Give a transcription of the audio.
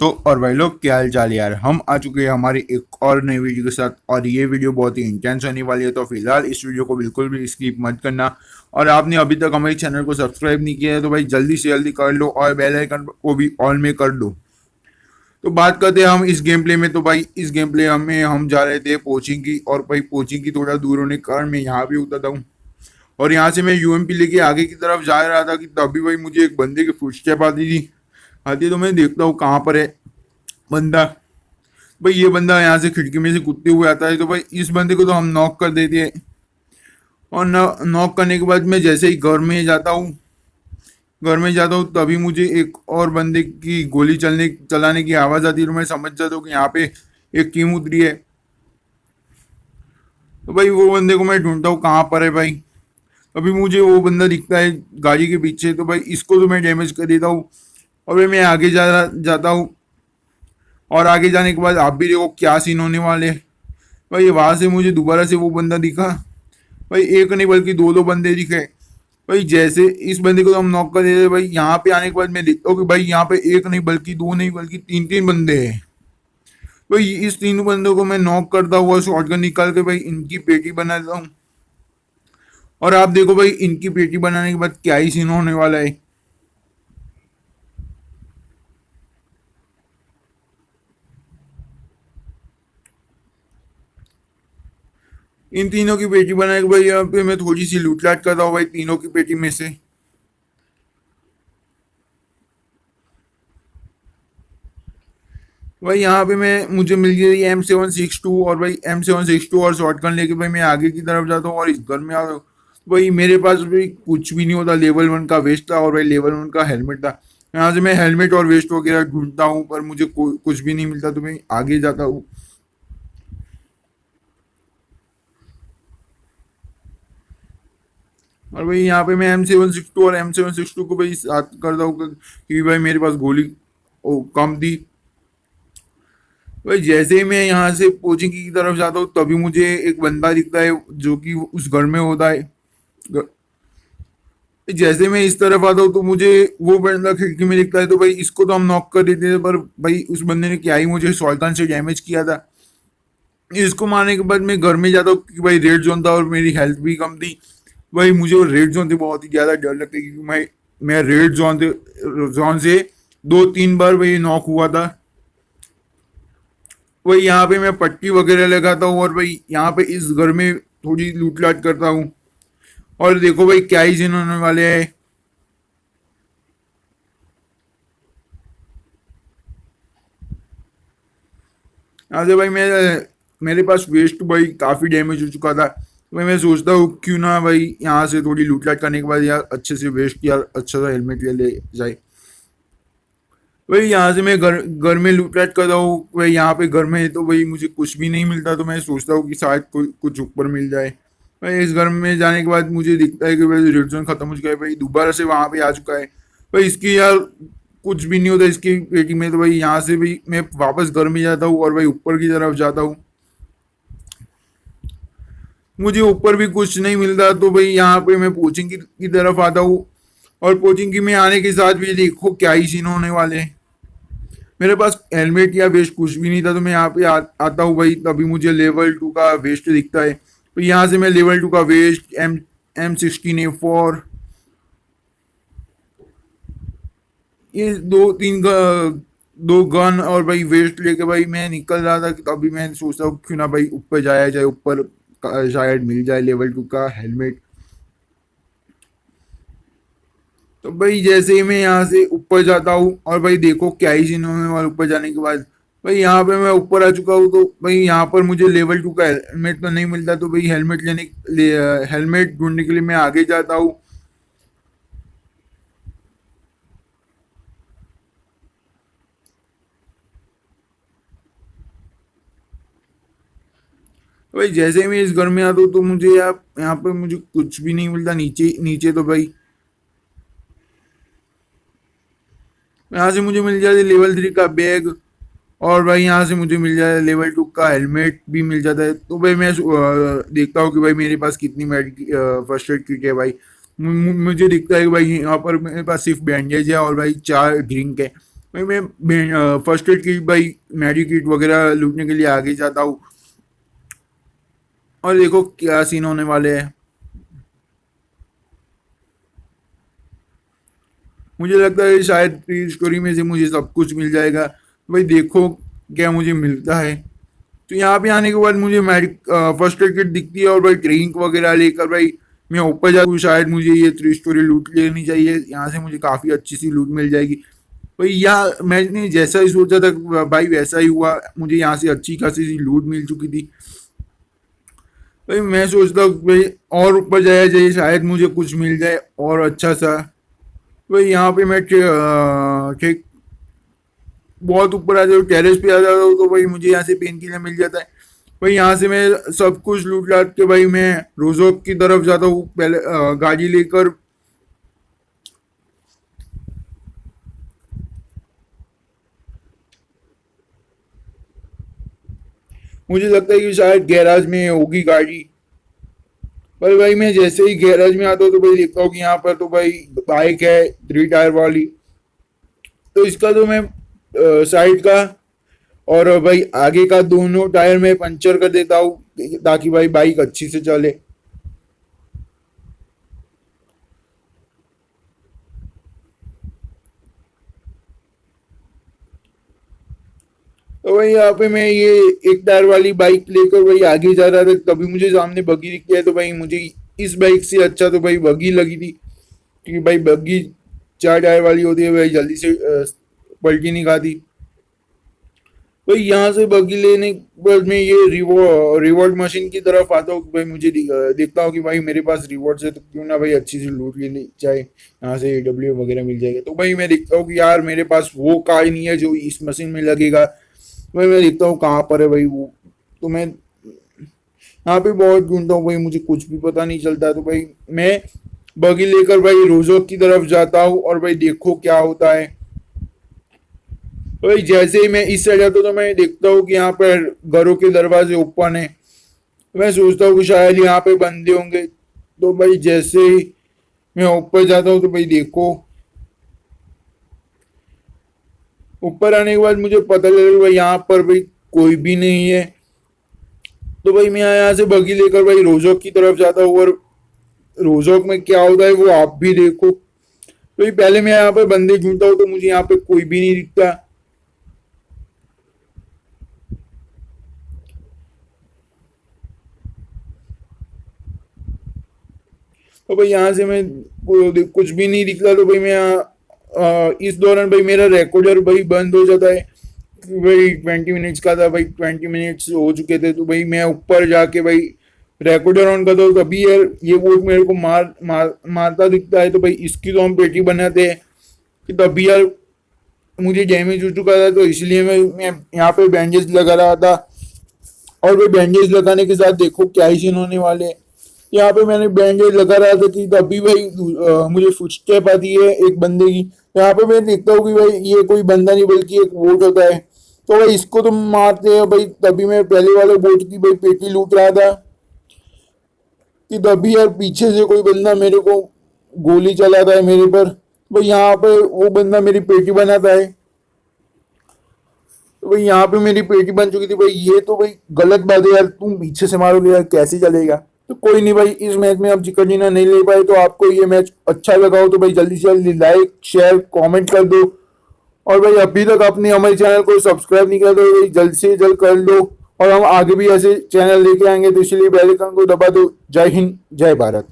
तो और भाई लोग क्या हाल चाल यार। हम आ चुके हैं हमारी एक और नई वीडियो के साथ और ये वीडियो बहुत ही इंटेंस होने वाली है। तो फिलहाल इस वीडियो को बिल्कुल भी स्किप मत करना। और आपने अभी तक हमारे चैनल को सब्सक्राइब नहीं किया है तो भाई जल्दी से जल्दी कर लो और बेल आइकन को भी ऑन में कर दो। तो बात करते हैं हम इस गेम प्ले में। तो भाई इस गेम प्ले में हम जा रहे थे पोचिंग की, और भाई पोचिंग की थोड़ा दूर होने के कारण मैं यहाँ भी उतरता हूँ। और यहाँ से मैं यूएमपी लेके आगे की तरफ जा रहा था कि तभी भाई मुझे एक बंदे की फुटस्टेप आती तो मैं देखता हूँ कहाँ पर है बंदा। भाई ये बंदा यहाँ से खिड़की में से कूदते हुए आता है, तो भाई इस बंदे को तो हम नॉक कर देते हैं। और नॉक करने के बाद मैं जैसे ही घर में जाता हूँ तभी मुझे एक और बंदे की गोली चलाने की आवाज़ आती है। तो मैं समझ जाता हूँ कि यहाँ पे एक टीम उतरी है। तो भाई वो बंदे को मैं ढूंढता हूँ कहाँ पर है भाई। अभी मुझे वो बंदा दिखता है गाड़ी के पीछे, तो भाई इसको तो मैं डैमेज कर देता हूँ। और भाई मैं आगे जाता हूँ। और आगे जाने के बाद आप भी देखो क्या सीन होने वाले हैं। भाई वहां से मुझे दोबारा से वो बंदा दिखा। भाई एक नहीं बल्कि दो दो बंदे दिखे। भाई जैसे इस बंदे को तो हम नॉक कर देते, भाई यहाँ पे आने के बाद मैं देखता हूँ कि भाई यहाँ पे एक नहीं बल्कि दो नहीं बल्कि तीन तीन बंदे हैं। भाई इस तीनों बंदों को मैं नॉक करता हुआ शॉटगन निकाल के भाई इनकी पेटी बना देता हूँ। और आप देखो भाई इनकी पेटी बनाने के बाद क्या ही सीन होने वाला है। इन तीनों की पेटी बनाने के बाद यहाँ पे मैं थोड़ी सी लूटलाट करता हूँ भाई तीनों की पेटी में से। भाई यहाँ पे मैं मुझे मिल गई M762, और भाई M762 और शॉटगन लेके भाई मैं आगे की तरफ जाता हूँ और इस घर में आता हूँ। भाई मेरे पास भाई कुछ भी नहीं होता, लेवल 1 का वेस्ट था और भाई लेवल 1 का हेलमेट था। यहाँ से मैं हेलमेट और वेस्ट वगैरह ढूंढता हूँ पर मुझे कुछ भी नहीं मिलता, तो मैं आगे जाता हूँ। और भाई यहाँ पे मैं M762 और M762 को भाई साथ करता हूँ क्योंकि भाई मेरे पास गोली कम थी। भाई जैसे ही मैं यहाँ से कोचिंग की तरफ जाता हूँ तभी मुझे एक बंदा दिखता है जो कि उस घर में होता है। ग- जैसे मैं इस तरफ आता हूँ तो मुझे वो बंदा खिड़की में दिखता है, तो भाई इसको तो हम नॉक कर देते थे, पर भाई उस बंदे ने क्या ही मुझे शॉटगन से डैमेज किया था। इसको मारने के बाद मैं घर में जाता हूँ क्योंकि भाई रेड जोन था और मेरी हेल्थ भी कम थी। भाई मुझे वो रेड जोन से बहुत ही ज़्यादा डर लगता है क्योंकि मैं रेड जोन से दो तीन बार भाई नॉक हुआ था। वही यहाँ पे मैं पट्टी वगैरह लगाता हूँ और भाई यहाँ पे इस घर में थोड़ी लूटलाट करता हूँ। और देखो भाई क्या ही सीन होने वाले हैं। यहाँ से भाई मेरे पास वेस्ट भाई काफ़ी डैमेज हो चुका था, तो भाई मैं सोचता हूँ क्यों ना भाई यहाँ से थोड़ी लूटलाट करने के बाद यार अच्छे से वेस्ट यार अच्छा सा हेलमेट ले जाए। भाई यहाँ से मैं घर घर में लूटलाट करता हूँ। भाई यहाँ पे घर में तो भाई मुझे कुछ भी नहीं मिलता, तो मैं सोचता हूँ कि शायद कुछ ऊपर मिल जाए। भाई इस घर में जाने के बाद मुझे दिखता है कि भाई रेड जोन खत्म हो चुका है, भाई दोबारा से वहाँ पे आ चुका है। भाई इसकी यार कुछ भी नहीं होता इसकी पेटी में, तो भाई यहाँ से भी मैं वापस घर में जाता हूँ और भाई ऊपर की तरफ जाता हूँ। मुझे ऊपर भी कुछ नहीं मिलता, तो भाई यहाँ पे मैं कोचिंग की तरफ आता हूँ। और कोचिंग की में आने के साथ भी देखो क्या ही सीन होने वाले हैं। मेरे पास हेलमेट या वेस्ट कुछ भी नहीं था, तो मैं यहाँ पे आता हूँ भाई तभी मुझे लेवल 2 का वेस्ट दिखता है। तो यहाँ से मैं लेवल 2 का वेस्ट M16A4 ये दो गन और भाई वेस्ट लेके भाई मैं निकल रहा था कि तभी मैं सोचता हूँ क्यों ना भाई ऊपर जाया जाए, ऊपर शायद मिल जाए लेवल 2 का हेलमेट। तो भाई जैसे ही मैं यहाँ से ऊपर जाता हूँ और भाई देखो क्या ही सीन होने वाला ऊपर जाने के बाद। भाई यहाँ पे मैं ऊपर आ चुका हूँ, तो भाई यहाँ पर मुझे लेवल 2 का हेलमेट तो नहीं मिलता, तो भाई हेलमेट ढूंढने के लिए मैं आगे जाता हूँ। तो भाई जैसे ही मैं इस घर में आता हूँ तो मुझे यहाँ पे मुझे कुछ भी नहीं मिलता। नीचे नीचे तो भाई यहाँ से मुझे मिल जाता है लेवल 3 का बैग, और भाई यहाँ से मुझे मिल जाता है लेवल 2 का हेलमेट भी मिल जाता है। तो भाई मैं देखता हूँ कि भाई मेरे पास कितनी फर्स्ट एड किट है भाई। मुझे दिखता है कि भाई यहाँ पर मेरे पास सिर्फ बैंडेज है और भाई 4 ड्रिंक है। भाई मैं फर्स्ट एड किट भाई मेडी किट वगैरह लूटने के लिए आगे जाता हूँ। और देखो क्या सीन होने वाले हैं। मुझे लगता है शायद स्टोरी में से मुझे सब कुछ मिल जाएगा। भाई देखो क्या मुझे मिलता है। तो यहाँ पे आने के बाद मुझे मेडिक फर्स्ट एड किट दिखती है और भाई ड्रिंक वगैरह लेकर भाई मैं ऊपर जाता हूँ। शायद मुझे ये 3 स्टोरी लूट लेनी चाहिए, यहाँ से मुझे काफ़ी अच्छी सी लूट मिल जाएगी। भाई यहाँ मैंने जैसा ही सोचा था भाई वैसा ही हुआ, मुझे यहाँ से अच्छी खासी सी लूट मिल चुकी थी। भाई मैं सोचता हूँ भाई और ऊपर जाया जाए, शायद मुझे कुछ मिल जाए और अच्छा सा। भाई यहाँ पे मैं ठीक बहुत ऊपर आ जाऊँ, टेरेस पे आ जाता हूँ, तो भाई मुझे यहाँ से पेन किलर मिल जाता है। भाई यहाँ से मैं सब कुछ लूट लाट के भाई मैं रोजोक की तरफ जाता हूँ पहले गाड़ी लेकर। मुझे लगता है कि शायद गैराज में होगी गाड़ी। पर भाई मैं जैसे ही गैराज में आता हूँ तो भाई देखता हूँ कि यहाँ पर तो भाई बाइक है 3 टायर वाली। तो इसका तो मैं साइड का और भाई आगे का दोनों टायर में पंचर कर देता हूँ ताकि भाई बाइक अच्छी से चले। तो भाई यहाँ पे मैं ये 1 टायर वाली बाइक लेकर भाई आगे जा रहा था, तभी मुझे सामने बग्गी दिख गया। तो भाई मुझे इस बाइक से अच्छा तो भाई बग्गी लगी थी, क्योंकि भाई बग्गी 4 टायर वाली होती है, भाई जल्दी से पलटी नहीं खाती। भाई यहाँ से बग्गी लेने के बाद मैं ये रिवॉर्ड मशीन की तरफ आता हूँ। भाई मुझे देखता हूँ कि भाई मेरे पास रिवॉर्ड है, तो क्यों ना भाई अच्छी सी लूट लेनी चाहे, यहाँ से AW वगैरह मिल जाएगा। तो भाई मैं देखता हूँ कि यार मेरे पास वो कार नहीं है जो इस मशीन में लगेगा। भाई मैं देखता हूँ कहाँ पर है भाई वो। तो मैं यहाँ पे बहुत ढूंढता हूँ भाई, मुझे कुछ भी पता नहीं चलता। तो भाई मैं बगी लेकर भाई रोजोक की तरफ जाता हूँ और भाई देखो क्या होता है। तो भाई जैसे ही मैं इस साइड आता हूँ तो मैं देखता हूँ कि यहाँ पर घरों के दरवाजे ओपन है। मैं सोचता हूँ कि शायद यहाँ पे बंदे होंगे। तो भाई जैसे ही मैं ऊपर जाता हूँ तो भाई देखो, ऊपर आने के बाद मुझे पता चला भाई यहाँ पर भाई कोई भी नहीं है। तो भाई मैं यहाँ से बगी लेकर भाई रोजोक की तरफ जाता हूँ और रोजोक में क्या होता है वो आप भी देखो। तो भाई पहले मैं यहाँ पे बंदे ढूंढता हूँ तो मुझे यहाँ पे कोई भी नहीं दिखता। तो भाई यहाँ से मैं कुछ भी नहीं दिखता। तो भाई मैं इस दौरान भाई मेरा रिकॉर्डर भाई बंद हो जाता है। भाई 20 मिनट्स का था, भाई 20 मिनट्स हो चुके थे। तो भाई मैं ऊपर जाके भाई रिकॉर्डर ऑन करता हूँ, तभी यार ये वोट मेरे को मारता दिखता है। तो भाई इसकी तो हम पेटी बनाते हैं कि तभी यार मुझे डैमेज हो चुका था, तो इसलिए मैं यहाँ पे बैंडेज लगा रहा था। और भाई बैंडेज लगाने के साथ देखो क्या ही सीन होने वाले हैं। यहाँ पे मैंने बैंडेज लगा रहा था कि तभी भाई मुझे फुटस्टेप आती है एक बंदे की। यहाँ पे मैं देखता हूँ कि भाई ये कोई बंदा नहीं बल्कि एक वोट होता है। तो भाई इसको तो मारते हैं भाई। तभी मैं पहले वाले वोट की भाई पेटी लूट रहा था कि तभी यार पीछे से कोई बंदा मेरे को गोली चलाता है मेरे पर। भाई यहाँ पे वो बंदा मेरी पेटी बनाता है। तो भाई यहाँ पे मेरी पेटी बन चुकी थी। भाई ये तो भाई गलत बात है यार, तुम पीछे से मारोगे यार कैसे चलेगा। तो कोई नहीं भाई, इस मैच में आप चिकन डिनर नहीं ले पाए। तो आपको ये मैच अच्छा लगा हो तो भाई जल्दी से जल्दी लाइक शेयर कमेंट कर दो। और भाई अभी तक आपने हमारे चैनल को सब्सक्राइब नहीं किया तो भाई जल्द से जल्द कर लो। और हम आगे भी ऐसे चैनल लेके आएंगे, तो इसलिए बेल आइकन को दबा दो। जय हिंद जय भारत।